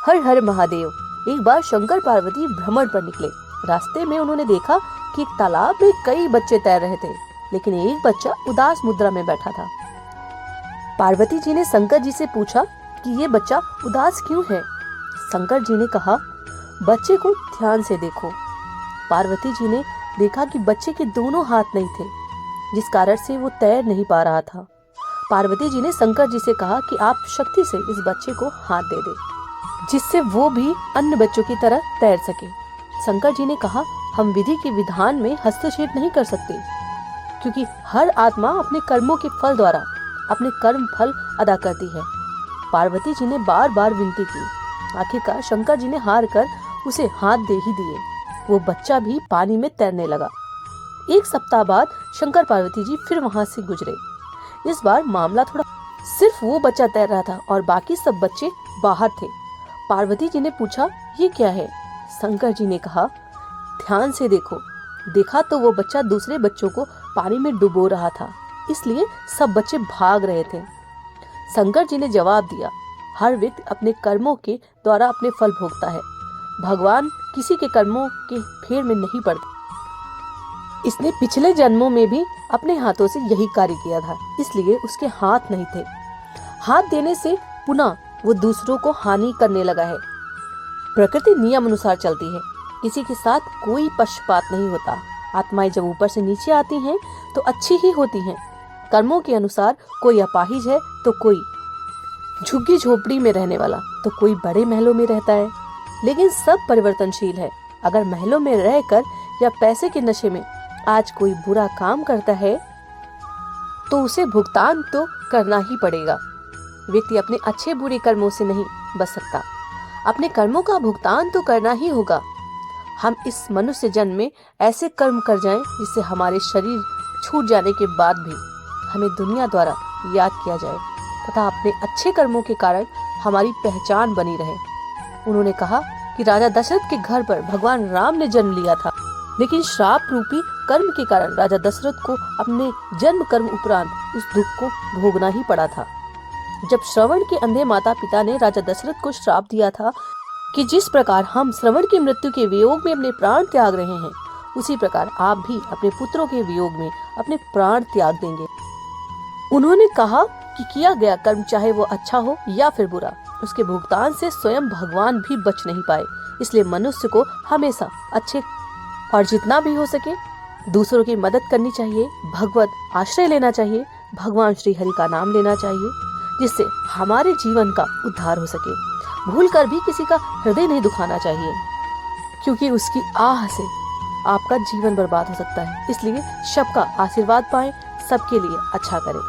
हर हर महादेव। एक बार शंकर पार्वती भ्रमण पर निकले। रास्ते में उन्होंने देखा कि एक तालाब में कई बच्चे तैर रहे थे, लेकिन एक बच्चा उदास मुद्रा में बैठा था। पार्वती जी ने शंकर जी से पूछा कि ये बच्चा उदास क्यों है। शंकर जी ने कहा, बच्चे को ध्यान से देखो। पार्वती जी ने देखा कि बच्चे के दोनों हाथ नहीं थे, जिस कारण से वो तैर नहीं पा रहा था। पार्वती जी ने शंकर जी से कहा कि आप शक्ति से इस बच्चे को हाथ दे दे, जिससे वो भी अन्य बच्चों की तरह तैर सके। शंकर जी ने कहा, हम विधि के विधान में हस्तक्षेप नहीं कर सकते, क्योंकि हर आत्मा अपने कर्मों के फल द्वारा अपने कर्म फल अदा करती है। पार्वती जी ने बार बार विनती की। आखिरकार शंकर जी ने हार कर उसे हाथ दे ही दिए। वो बच्चा भी पानी में तैरने लगा। एक सप्ताह बाद शंकर पार्वती जी फिर वहां से गुजरे। इस बार मामला थोड़ा, सिर्फ वो बच्चा तैर रहा था और बाकी सब बच्चे बाहर थे। पार्वती जी ने पूछा, ये क्या है? शंकर जी ने कहा, ध्यान से देखो। देखा तो वो बच्चा दूसरे बच्चों को पानी में डुबो रहा था, इसलिए सब बच्चे भाग रहे थे। शंकर जी ने जवाब दिया, हर व्यक्ति अपने कर्मों के द्वारा अपने फल भोगता है। भगवान किसी के कर्मों के फेर में नहीं पड़ते। इसने पिछले जन्मों में भी अपने हाथों से यही कार्य किया था, इसलिए उसके हाथ नहीं थे। हाथ देने से पुनः वो दूसरों को हानि करने लगा है। प्रकृति नियम अनुसार चलती है, किसी के साथ कोई पक्षपात नहीं होता। आत्माएं जब ऊपर से नीचे आती हैं तो अच्छी ही होती हैं। कर्मों के अनुसार कोई अपाहिज है तो कोई झुग्गी झोपड़ी में रहने वाला, तो कोई बड़े महलों में रहता है। लेकिन सब परिवर्तनशील है। अगर महलों में रहकर या पैसे के नशे में आज कोई बुरा काम करता है तो उसे भुगतान तो करना ही पड़ेगा। व्यक्ति अपने अच्छे बुरे कर्मों से नहीं बच सकता, अपने कर्मों का भुगतान तो करना ही होगा। हम इस मनुष्य जन्म में ऐसे कर्म कर जाएं जिससे हमारे शरीर छूट जाने के बाद भी हमें दुनिया द्वारा याद किया जाए तथा अपने अच्छे कर्मों के कारण हमारी पहचान बनी रहे। उन्होंने कहा कि राजा दशरथ के घर पर भगवान राम ने जन्म लिया था, लेकिन श्राप रूपी कर्म के कारण राजा दशरथ को अपने जन्म कर्म उपरांत उस दुख को भोगना ही पड़ा था। जब श्रवण के अंधे माता पिता ने राजा दशरथ को श्राप दिया था कि जिस प्रकार हम श्रवण की मृत्यु के वियोग में अपने प्राण त्याग रहे हैं, उसी प्रकार आप भी अपने पुत्रों के वियोग में अपने प्राण त्याग देंगे। उन्होंने कहा कि किया गया कर्म चाहे वो अच्छा हो या फिर बुरा, उसके भुगतान से स्वयं भगवान भी बच नहीं पाए। इसलिए मनुष्य को हमेशा अच्छे और जितना भी हो सके दूसरों की मदद करनी चाहिए, भगवत आश्रय लेना चाहिए, भगवान श्री हरि का नाम लेना चाहिए, जिससे हमारे जीवन का उद्धार हो सके। भूल कर भी किसी का हृदय नहीं दुखाना चाहिए, क्योंकि उसकी आह से आपका जीवन बर्बाद हो सकता है। इसलिए सबका आशीर्वाद पाएं, सबके लिए अच्छा करें।